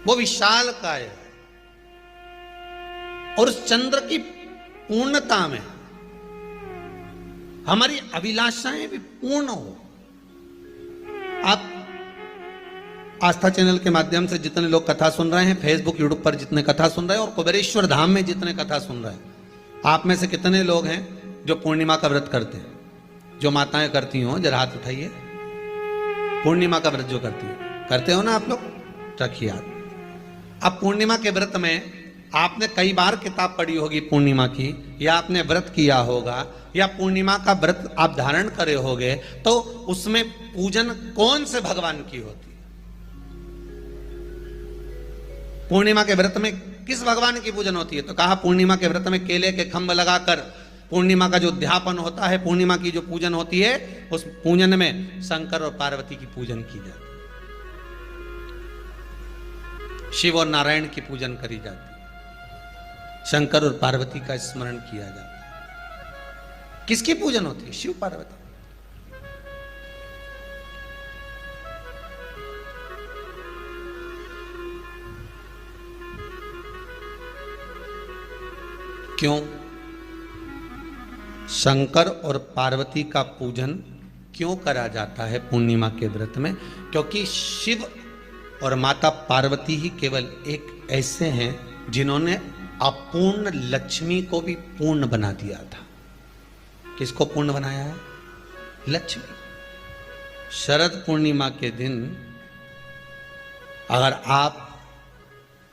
वो विशाल काय है और उस चंद्र की पूर्णता में हमारी अभिलाषाएं भी पूर्ण हो। आप आस्था चैनल के माध्यम से जितने लोग कथा सुन रहे हैं, फेसबुक यूट्यूब पर जितने कथा सुन रहे हैं और कुबेरेश्वर धाम में जितने कथा सुन रहे हैं, आप में से कितने लोग हैं जो पूर्णिमा का व्रत करते हैं? जो माताएं करती हो जरा हाथ उठाइए। पूर्णिमा का व्रत जो करती है, करते हो ना आप लोग? रखिए हाथ। अब पूर्णिमा के व्रत में आपने कई बार किताब पढ़ी होगी पूर्णिमा की, या आपने व्रत किया होगा, या पूर्णिमा का व्रत आप धारण करे होगे, तो उसमें पूजन कौन से भगवान की होती है? पूर्णिमा के व्रत में किस भगवान की पूजन होती है? तो कहा पूर्णिमा के व्रत में केले के खंभ लगाकर पूर्णिमा का जो अध्यापन होता है, पूर्णिमा की जो पूजन होती है, उस पूजन में शंकर और पार्वती की पूजन की जाती है, शिव और नारायण की पूजन करी जाती है, शंकर और पार्वती का स्मरण किया जाता है। किसकी पूजन होती है? शिव पार्वती। क्यों शंकर और पार्वती का पूजन क्यों करा जाता है पूर्णिमा के व्रत में? क्योंकि शिव और माता पार्वती ही केवल एक ऐसे हैं जिन्होंने अपूर्ण लक्ष्मी को भी पूर्ण बना दिया था। किसको पूर्ण बनाया है? लक्ष्मी। शरद पूर्णिमा के दिन अगर आप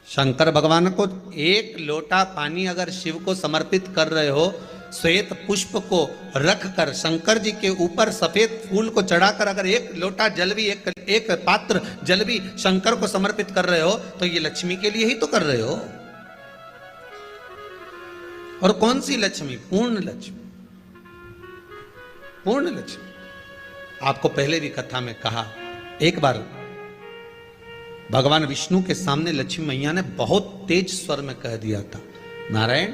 शंकर भगवान को एक लोटा पानी अगर शिव को समर्पित कर रहे हो, श्वेत पुष्प को रखकर शंकर जी के ऊपर सफेद फूल को चढ़ाकर अगर एक लोटा जल भी, एक पात्र जल भी शंकर को समर्पित कर रहे हो, तो ये लक्ष्मी के लिए ही तो कर रहे हो। और कौन सी लक्ष्मी? पूर्ण लक्ष्मी। पूर्ण लक्ष्मी। आपको पहले भी कथा में कहा, एक बार भगवान विष्णु के सामने लक्ष्मी मैया ने बहुत तेज स्वर में कह दिया था, नारायण,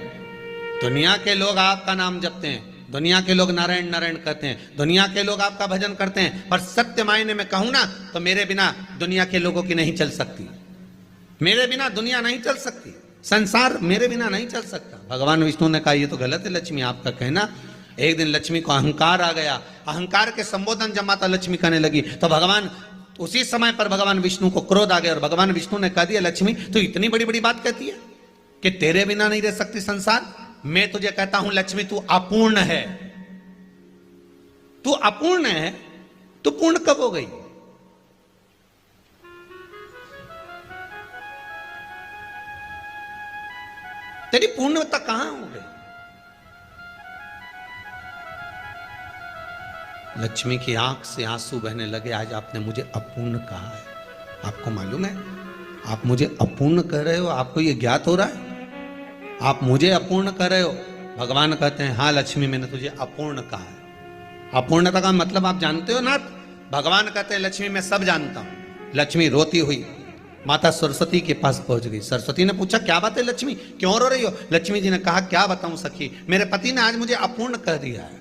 दुनिया के लोग आपका नाम जपते हैं, दुनिया के लोग नारायण नारायण कहते हैं, दुनिया के लोग आपका भजन करते हैं, पर सत्य मायने में कहूं ना तो मेरे बिना दुनिया के लोगों की नहीं चल सकती। मेरे बिना दुनिया नहीं चल सकती, संसार मेरे बिना नहीं चल सकता। भगवान विष्णु ने कहा, ये तो गलत है लक्ष्मी आपका कहना। एक दिन लक्ष्मी को अहंकार आ गया। अहंकार के संबोधन जब माता लक्ष्मी करने लगी तो भगवान, उसी समय पर भगवान विष्णु को क्रोध आ गया और भगवान विष्णु ने कह दिया, लक्ष्मी तो इतनी बड़ी बड़ी बात कहती है कि तेरे बिना नहीं रह सकती संसार। मैं तुझे कहता हूं लक्ष्मी, तू अपूर्ण है। तू अपूर्ण है, तू पूर्ण कब हो गई? तेरी पूर्णता कहां हो गई? लक्ष्मी की आंख से आंसू बहने लगे। आज आपने मुझे अपूर्ण कहा है। आपको मालूम है आप मुझे अपूर्ण कह रहे हो? आपको यह ज्ञात हो रहा है आप मुझे अपूर्ण कह रहे हो? भगवान कहते हैं, हाँ लक्ष्मी, मैंने तुझे अपूर्ण कहा है। अपूर्णता का मतलब आप जानते हो ना? भगवान कहते हैं, लक्ष्मी मैं सब जानता हूं। लक्ष्मी रोती हुई माता सरस्वती के पास पहुंच गई। सरस्वती ने पूछा, क्या बात है लक्ष्मी, क्यों रो रही हो? लक्ष्मी जी ने कहा, क्या बताऊं सखी, मेरे पति ने आज मुझे अपूर्ण कह दिया है।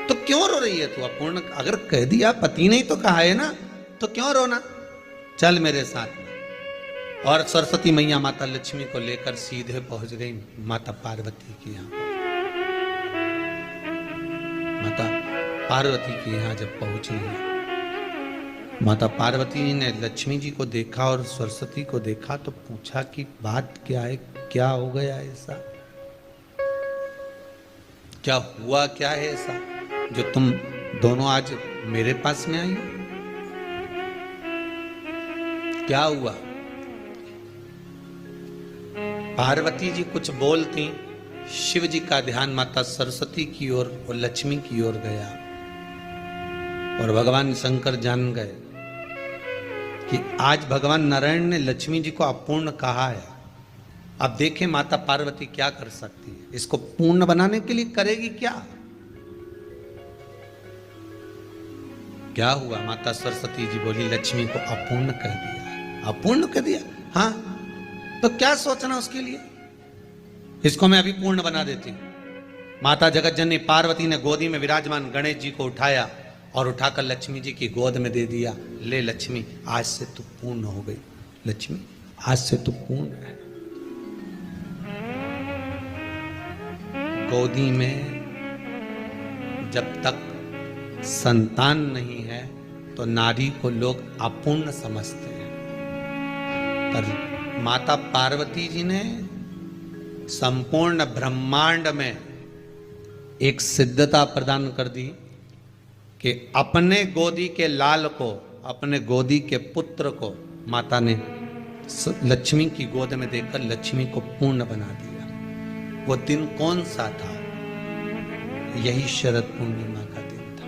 तो क्यों रो रही है तू? अपूर्ण अगर कह दिया, पति ने ही तो कहा है ना, तो क्यों रोना? चल मेरे साथ। और सरस्वती मैया माता लक्ष्मी को लेकर सीधे पहुंच गई माता पार्वती के यहां। माता पार्वती के यहां जब पहुंची, माता पार्वती ने लक्ष्मी जी को देखा और सरस्वती को देखा तो पूछा कि बात क्या है, क्या हो गया ऐसा, क्या हुआ, क्या है ऐसा जो तुम दोनों आज मेरे पास में आई हो? क्या हुआ? पार्वती जी कुछ बोलती, शिव जी का ध्यान माता सरस्वती की ओर और लक्ष्मी की ओर गया और भगवान शंकर जान गए कि आज भगवान नारायण ने लक्ष्मी जी को अपूर्ण कहा है। अब देखें माता पार्वती क्या कर सकती है, इसको पूर्ण बनाने के लिए करेगी क्या? क्या हुआ? माता सरस्वती जी बोली, लक्ष्मी को अपूर्ण कह दिया। अपूर्ण कह दिया? हाँ, तो क्या सोचना उसके लिए, इसको मैं अभी पूर्ण बना देती हूं। माता जगत जननी पार्वती ने गोदी में विराजमान गणेश जी को उठाया और उठाकर लक्ष्मी जी की गोद में दे दिया। ले लक्ष्मी, आज से तू पूर्ण हो गई। लक्ष्मी, आज से तू पूर्ण है। गोदी में जब तक संतान नहीं है तो नारी को लोग अपूर्ण समझते हैं, पर माता पार्वती जी ने संपूर्ण ब्रह्मांड में एक सिद्धता प्रदान कर दी कि अपने गोदी के लाल को, अपने गोदी के पुत्र को माता ने लक्ष्मी की गोद में देकर लक्ष्मी को पूर्ण बना दिया। वो दिन कौन सा था? यही शरद पूर्णिमा का दिन था।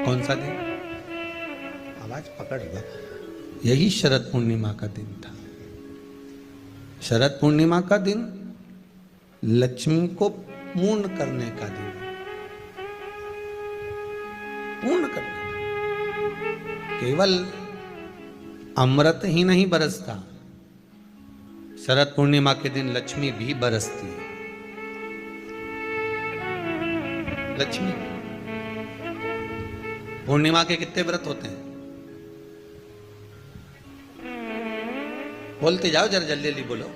कौन सा दिन? आवाज पकड़ लो। यही शरद पूर्णिमा का दिन था। शरद पूर्णिमा का दिन लक्ष्मी को पूर्ण करने का दिन, पूर्ण करने का। केवल अमृत ही नहीं बरसता, शरद पूर्णिमा के दिन लक्ष्मी भी बरसती है। लक्ष्मी पूर्णिमा के कितने व्रत होते हैं? बोलते जाओ, जरा जल्दी जल्दी बोलो।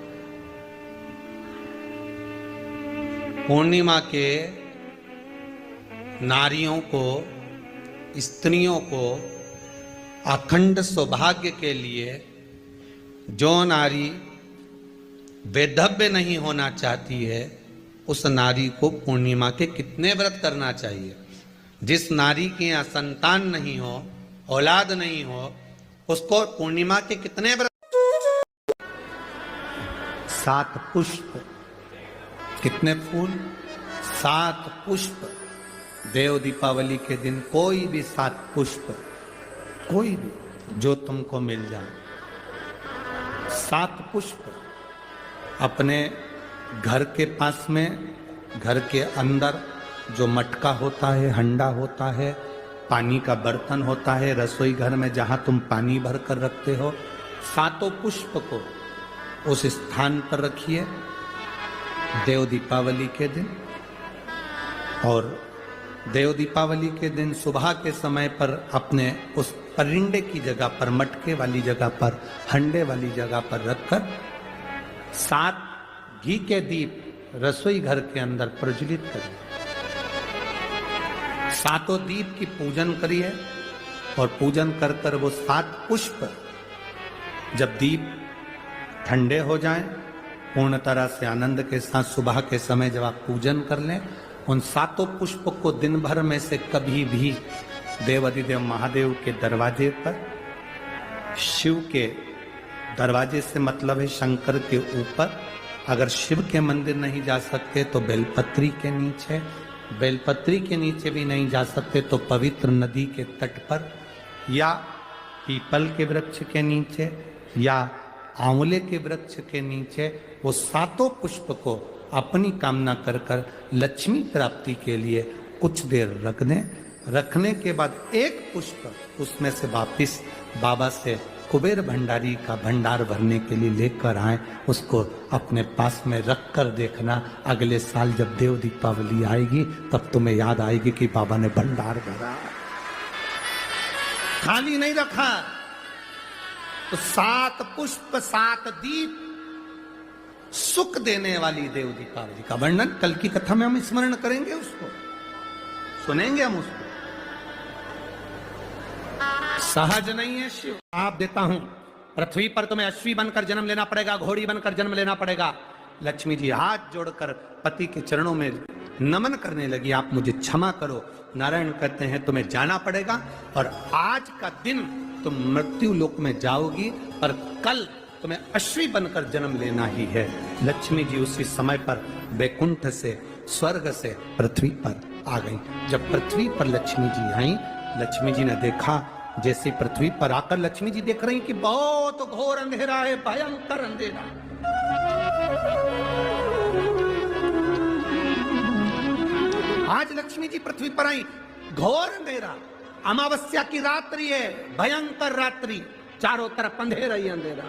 पूर्णिमा के नारियों को, स्त्रियों को अखंड सौभाग्य के लिए, जो नारी वैधव्य नहीं होना चाहती है उस नारी को पूर्णिमा के कितने व्रत करना चाहिए? जिस नारी के यहाँ संतान नहीं हो, औलाद नहीं हो, उसको पूर्णिमा के कितने व्रत? 7 पुष्प। कितने फूल? 7 पुष्प। देव दीपावली के दिन कोई भी 7 पुष्प, कोई भी जो तुमको मिल जाए, 7 पुष्प अपने घर के पास में, घर के अंदर जो मटका होता है, हंडा होता है, पानी का बर्तन होता है, रसोई घर में जहां तुम पानी भर कर रखते हो, 7 पुष्प को उस स्थान पर रखिए देव दीपावली के दिन। और देव दीपावली के दिन सुबह के समय पर अपने उस परिंडे की जगह पर, मटके वाली जगह पर, हंडे वाली जगह पर रखकर 7 घी के दीप रसोई घर के अंदर प्रज्वलित करिए। 7 दीप की पूजन करिए और पूजन कर कर वो 7 पुष्प जब दीप ठंडे हो जाएं, पूर्ण तरह से आनंद के साथ सुबह के समय जब आप पूजन कर लें, उन 7 पुष्प को दिन भर में से कभी भी देवाधिदेव महादेव के दरवाजे पर, शिव के दरवाजे से मतलब है शंकर के ऊपर, अगर शिव के मंदिर नहीं जा सकते तो बेलपत्री के नीचे, बेलपत्री के नीचे भी नहीं जा सकते तो पवित्र नदी के तट पर, या पीपल के वृक्ष के नीचे, या आंवले के वृक्ष के नीचे वो 7 पुष्प को अपनी कामना कर कर लक्ष्मी प्राप्ति के लिए कुछ देर रख दें। रखने के बाद 1 पुष्प उसमें से वापिस बाबा से कुबेर भंडारी का भंडार भरने के लिए लेकर आए, उसको अपने पास में रख कर देखना, अगले साल जब देव दीपावली आएगी तब तुम्हें याद आएगी कि बाबा ने भंडार भरा, खाली नहीं रखा। तो 7 पुष्प 7 दीप, सुख देने वाली देव दीपावली का वर्णन कल की कथा में हम स्मरण करेंगे, उसको सुनेंगे हम उसको। सहज नहीं है शिव। आप देता हूं, पृथ्वी पर तुम्हें अश्वी बनकर जन्म लेना पड़ेगा, घोड़ी बनकर जन्म लेना पड़ेगा। लक्ष्मी जी हाथ जोड़कर पति के चरणों में नमन करने लगी, आप मुझे क्षमा करो। नारायण कहते हैं तुम्हें जाना पड़ेगा और आज का दिन तुम मृत्यु लोक में जाओगी, पर कल तुम्हें अश्वी बनकर जन्म लेना ही है। लक्ष्मी जी उसी समय पर वैकुंठ से, स्वर्ग से पृथ्वी पर आ गई। जब पृथ्वी पर लक्ष्मी जी आई, लक्ष्मी जी ने देखा, जैसे पृथ्वी पर आकर लक्ष्मी जी देख रही कि बहुत घोर अंधेरा है, भयंकर अंधेरा। आज लक्ष्मी जी पृथ्वी पर आई, घोर अंधेरा, अमावस्या की रात्रि है, भयंकर रात्रि, चारों तरफ अंधेरा ही अंधेरा।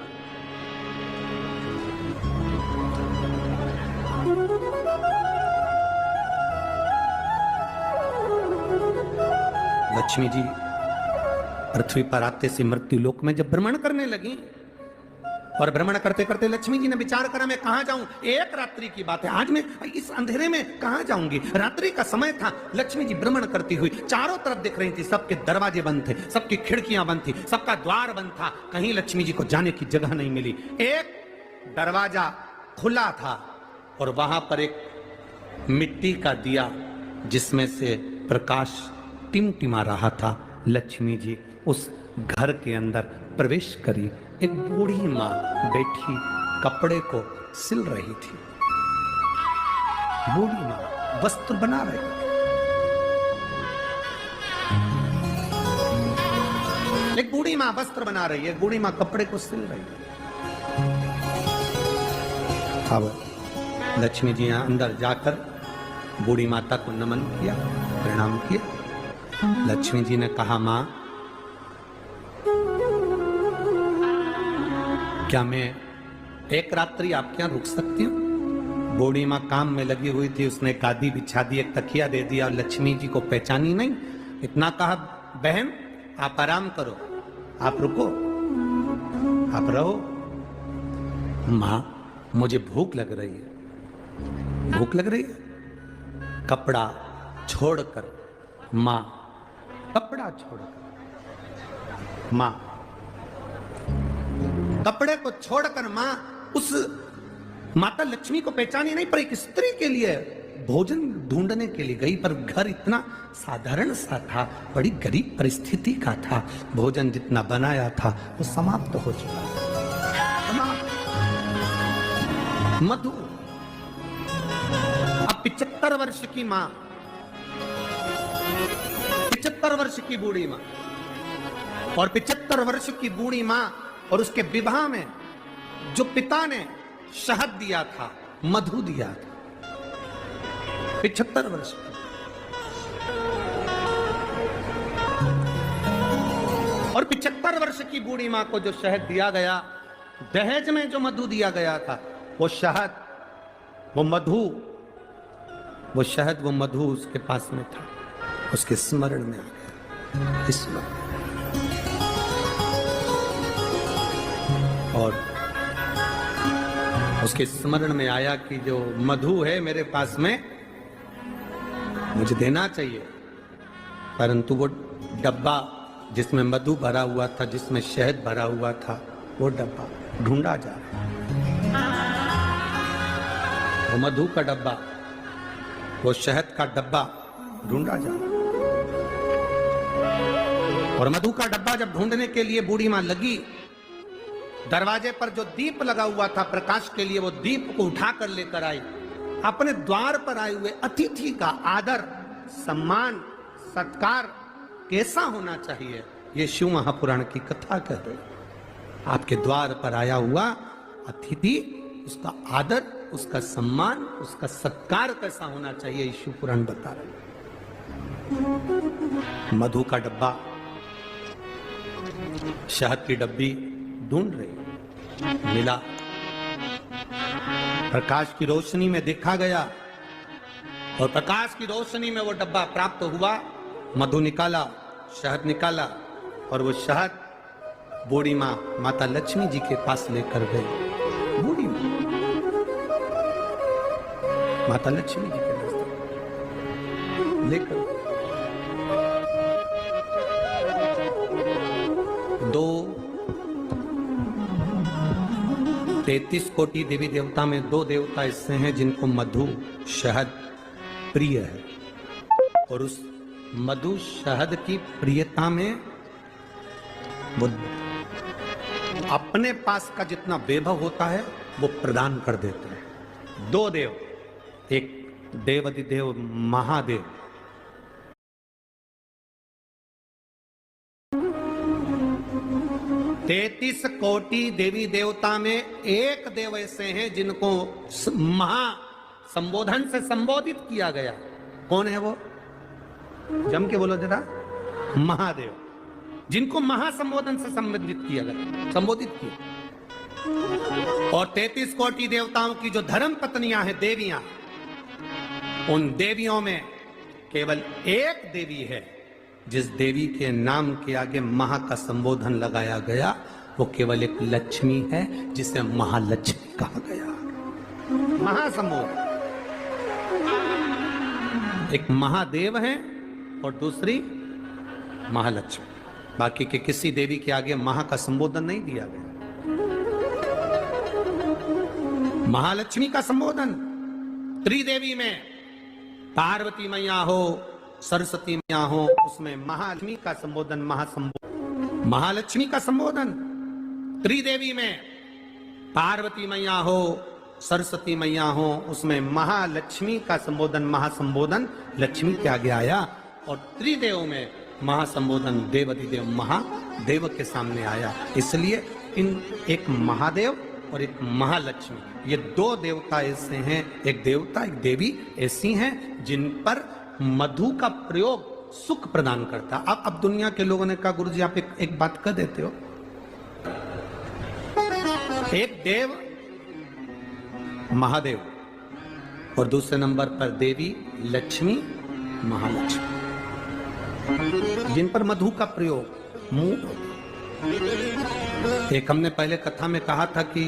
लक्ष्मी जी पृथ्वी पर आते से मृत्यु लोक में जब भ्रमण करने लगी, और भ्रमण करते करते लक्ष्मी जी ने विचार करा मैं कहां जाऊं, एक रात्रि की बात है, आज मैं इस अंधेरे में कहां जाऊंगी, रात्रि का समय था। लक्ष्मी जी भ्रमण करती हुई चारों तरफ दिख रही थी, सबके दरवाजे बंद थे, सबकी खिड़कियां बंद थी, सबका द्वार बंद था, कहीं लक्ष्मी जी को जाने की जगह नहीं मिली। एक दरवाजा खुला था और वहां पर एक मिट्टी का दिया जिसमें से प्रकाश टिमटिमा रहा था। लक्ष्मी जी उस घर के अंदर प्रवेश करी। एक बूढ़ी माँ बैठी कपड़े को सिल रही थी। बूढ़ी माँ वस्त्र बना रही थी। एक बूढ़ी माँ वस्त्र बना रही है, बूढ़ी माँ कपड़े को सिल रही है। अब लक्ष्मी जी यहां अंदर जाकर बूढ़ी माता को नमन किया, प्रणाम किया। लक्ष्मी जी ने कहा मां, क्या मैं एक रात्रि आपके यहां रुक सकती हूं? बूढ़ी मां काम में लगी हुई थी, उसने गादी बिछा दी, एक तकिया दे दिया और लक्ष्मी जी को पहचानी नहीं। इतना कहा बहन आप आराम करो, आप रुको, आप रहो। मां मुझे भूख लग रही है, भूख लग रही है। कपड़ा छोड़कर मां, कपड़ा छोड़कर मां, कपड़े को छोड़कर मां उस माता लक्ष्मी को पहचानी नहीं, पर एक स्त्री के लिए भोजन ढूंढने के लिए गई। पर घर इतना साधारण सा था, बड़ी गरीब परिस्थिति का था। भोजन जितना बनाया था वो समाप्त हो चुका था। मधु अब 75 वर्ष की मां, 75 वर्ष की बूढ़ी मां, और 75 वर्ष की बूढ़ी मां और उसके विवाह में जो पिता ने शहद दिया था, मधु दिया था, 75 वर्ष की। और 75 वर्ष की बूढ़ी मां को जो शहद दिया गया, दहेज में जो मधु दिया गया था, वो शहद, वो मधु, वो शहद, वो मधु उसके पास में था, उसके स्मरण में आ गया। स्मरण। और उसके स्मरण में आया कि जो मधु है मेरे पास में, मुझे देना चाहिए, परंतु वो डब्बा जिसमें मधु भरा हुआ था, जिसमें शहद भरा हुआ था, वो डब्बा ढूंढा जा रहा है। वो मधु का डब्बा, वो शहद का डब्बा ढूंढा जा रहा है। और मधु का डब्बा जब ढूंढने के लिए बूढ़ी मां लगी, दरवाजे पर जो दीप लगा हुआ था प्रकाश के लिए, वो दीप को उठाकर लेकर आई। अपने द्वार पर आए हुए अतिथि का आदर, सम्मान, सत्कार कैसा होना चाहिए, ये शिव महापुराण की कथा कह रही। आपके द्वार पर आया हुआ अतिथि, उसका आदर, उसका सम्मान, उसका सत्कार कैसा होना चाहिए, ये शिव पुराण बता रहे। मधु का डब्बा, शहद की डब्बी ढूंढ रही, मिला। प्रकाश की रोशनी में देखा गया, और प्रकाश की रोशनी में वो डब्बा प्राप्त हुआ। मधु निकाला, शहद निकाला, और वो शहद बूढ़ी मां माता लक्ष्मी जी के पास लेकर गई। बूढ़ी मां माता लक्ष्मी जी के पास लेकर 33 कोटि देवी देवता में 2 देवता ऐसे हैं जिनको मधु शहद प्रिय है, और उस मधु शहद की प्रियता में वो अपने पास का जितना वैभव होता है वो प्रदान कर देते हैं। 2 देव, एक देवाधिदेव महादेव, तैतीस कोटि देवी देवता में एक देव ऐसे हैं जिनको महा संबोधन से संबोधित किया गया। कौन है वो? जम के बोलो जरा। महादेव, जिनको महासंबोधन से संबोधित किया गया, संबोधित किया। और 33 कोटि देवताओं की जो धर्म पत्नियां हैं, देवियां, उन देवियों में केवल एक देवी है जिस देवी के नाम के आगे महा का संबोधन लगाया गया वो केवल एक लक्ष्मी है, जिसे महालक्ष्मी कहा गया। महासंबोधन, एक महादेव है और दूसरी महालक्ष्मी। बाकी के किसी देवी के आगे महा का संबोधन नहीं दिया गया। महालक्ष्मी का संबोधन त्रिदेवी में, पार्वती मैया हो, सरस्वती मैया हो, उसमें महालक्ष्मी का संबोधन महासंबोधन। महालक्ष्मी का संबोधन त्रिदेवी में, पार्वती मैया हो, सरस्वती मैया हो, उसमें महालक्ष्मी का संबोधन महासंबोधन लक्ष्मी के आगे आया। और त्रिदेव में महासंबोधन देवाधिदेव महादेव के सामने आया। इसलिए इन एक महादेव और एक महालक्ष्मी, ये दो देवता ऐसे हैं, एक देवता एक देवी ऐसी हैं जिन पर मधु का प्रयोग सुख प्रदान करता। अब दुनिया के लोगों ने कहा गुरुजी आप एक बात कह देते हो, एक देव महादेव और दूसरे नंबर पर देवी लक्ष्मी महालक्ष्मी, जिन पर मधु का प्रयोग मुंह। एक हमने पहले कथा में कहा था कि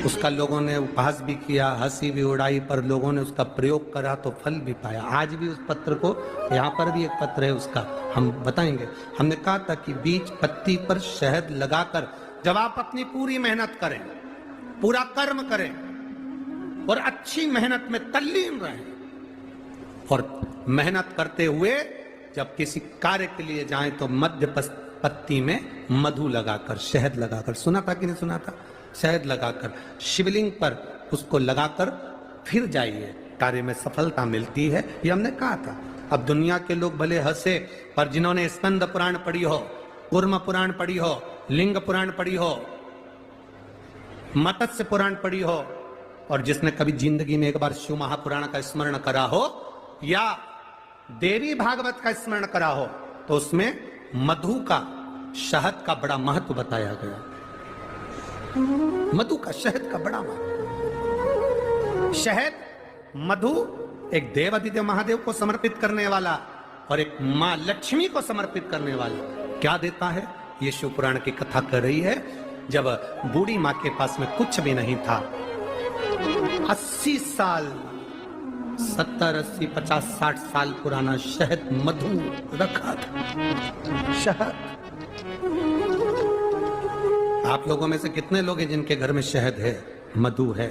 उसका लोगों ने उपहास भी किया, हंसी भी उड़ाई, पर लोगों ने उसका प्रयोग करा तो फल भी पाया। आज भी उस पत्र को, यहाँ पर भी एक पत्र है उसका, हम बताएंगे। हमने कहा था कि बीज पत्ती पर शहद लगाकर जब आप अपनी पूरी मेहनत करें, पूरा कर्म करें और अच्छी मेहनत में तल्लीन रहें, और मेहनत करते हुए जब किसी कार्य के लिए जाएं तो मध्य पत्ती में मधु लगाकर, शहद लगाकर, सुना था कि नहीं सुना था, शहद लगाकर शिवलिंग पर उसको लगाकर फिर जाइए, कार्य में सफलता मिलती है। ये हमने कहा था। अब दुनिया के लोग भले हंसे, पर जिन्होंने स्कंद पुराण पढ़ी हो, कूर्म पुराण पढ़ी हो, लिंग पुराण पढ़ी हो, मत्स्य पुराण पढ़ी हो, और जिसने कभी जिंदगी में एक बार शिव महापुराण का स्मरण करा हो या देवी भागवत का स्मरण करा हो, तो उसमें मधु का, शहद का बड़ा महत्व बताया गया। मधु का, शहद का बड़ा महत्व। शहद, मधु एक देवाधिदेव महादेव को समर्पित करने वाला और एक मां लक्ष्मी को समर्पित करने वाला क्या देता है, ये शिव पुराण की कथा कर रही है। जब बूढ़ी मां के पास में कुछ भी नहीं था, 80 साल, 70, 80, 50, 60 साल पुराना शहद मधु रखा था। शहद, आप लोगों में से कितने लोग हैं जिनके घर में शहद है, मधु है?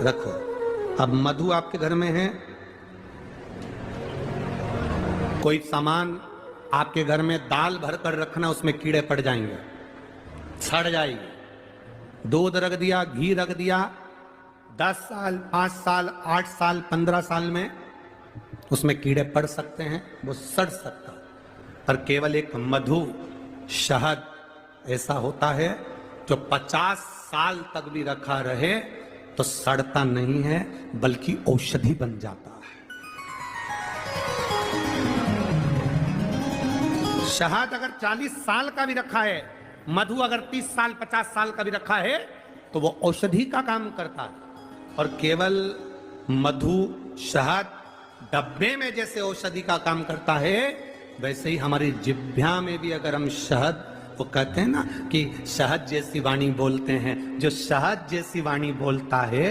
रखो। अब मधु आपके घर में है, कोई सामान आपके घर में दाल भरकर रखना, उसमें कीड़े पड़ जाएंगे, सड़ जाएगी। दूध रख दिया, घी रख दिया, 10 साल, 5 साल, 8 साल, 15 साल में उसमें कीड़े पड़ सकते हैं, वो सड़ सकता। पर केवल एक मधु, शहद ऐसा होता है जो 50 साल तक भी रखा रहे तो सड़ता नहीं है, बल्कि औषधि बन जाता है। शहद अगर 40 साल का भी रखा है, मधु अगर 30 साल 50 साल का भी रखा है, तो वो औषधि का काम करता है। और केवल मधु, शहद डब्बे में जैसे औषधि का काम करता है, वैसे ही हमारी जिह्वा में भी अगर हम शहद, वो कहते हैं ना कि शहद जैसी वाणी बोलते हैं, जो शहद जैसी वाणी बोलता है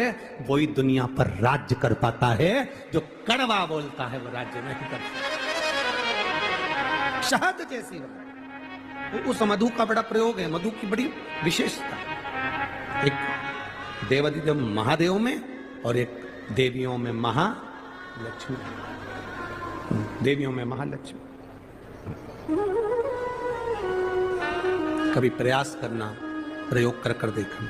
वही दुनिया पर राज्य कर पाता है, जो कड़वा बोलता है वो राज्य नहीं कर पाता। शहद जैसी वाणी, उस मधु का बड़ा प्रयोग है, मधु की बड़ी विशेषता। एक देवाधिदेव महादेव में और एक देवियों में महालक्ष्मी, देवियों में महालक्ष्मी। कभी प्रयास करना, प्रयोग कर कर देखना।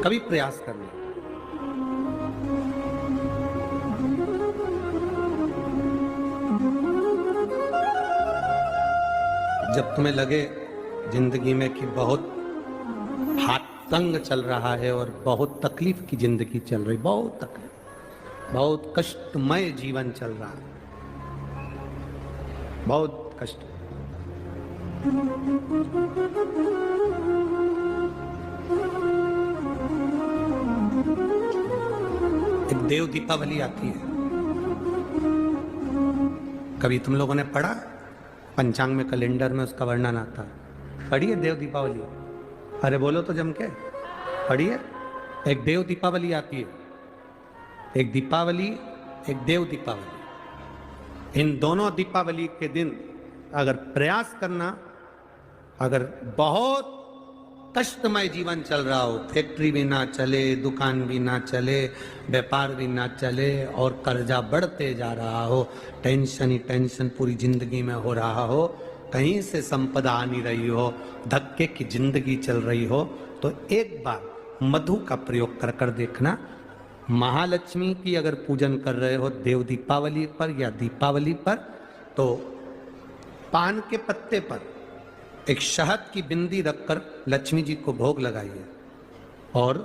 कभी प्रयास करना। जब तुम्हें लगे जिंदगी में कि बहुत हाथ तंग चल रहा है और बहुत तकलीफ की जिंदगी चल रही, बहुत तकलीफ, बहुत कष्टमय जीवन चल रहा है, बहुत कष्ट, एक देव दीपावली आती है, कभी तुम लोगों ने पढ़ा? पंचांग में, कैलेंडर में उसका वर्णन आता है। पढ़िए देव दीपावली। अरे बोलो तो जम के, पढ़िए। एक देव दीपावली आती है, एक दीपावली, एक देव दीपावली। इन दोनों दीपावली के दिन अगर प्रयास करना, अगर बहुत कष्टमय जीवन चल रहा हो, फैक्ट्री भी ना चले, दुकान भी ना चले, व्यापार भी ना चले और कर्जा बढ़ते जा रहा हो, टेंशन ही टेंशन पूरी जिंदगी में हो रहा हो, कहीं से संपदा आ नहीं रही हो, धक्के की जिंदगी चल रही हो, तो एक बार मधु का प्रयोग कर कर देखना। महालक्ष्मी की अगर पूजन कर रहे हो देव दीपावली पर या दीपावली पर, तो पान के पत्ते पर एक शहद की बिंदी रखकर लक्ष्मी जी को भोग लगाइए और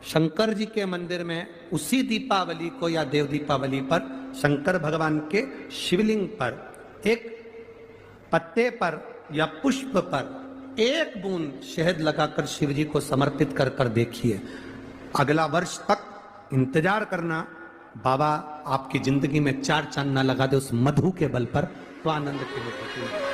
शंकर जी के मंदिर में उसी दीपावली को या देव दीपावली पर शंकर भगवान के शिवलिंग पर एक पत्ते पर या पुष्प पर एक बूंद शहद लगाकर शिव जी को समर्पित कर कर देखिए। अगला वर्ष तक इंतजार करना, बाबा आपकी जिंदगी में चार चांद ना लगा दे उस मधु के बल पर, तो आनंद की अनुभूति।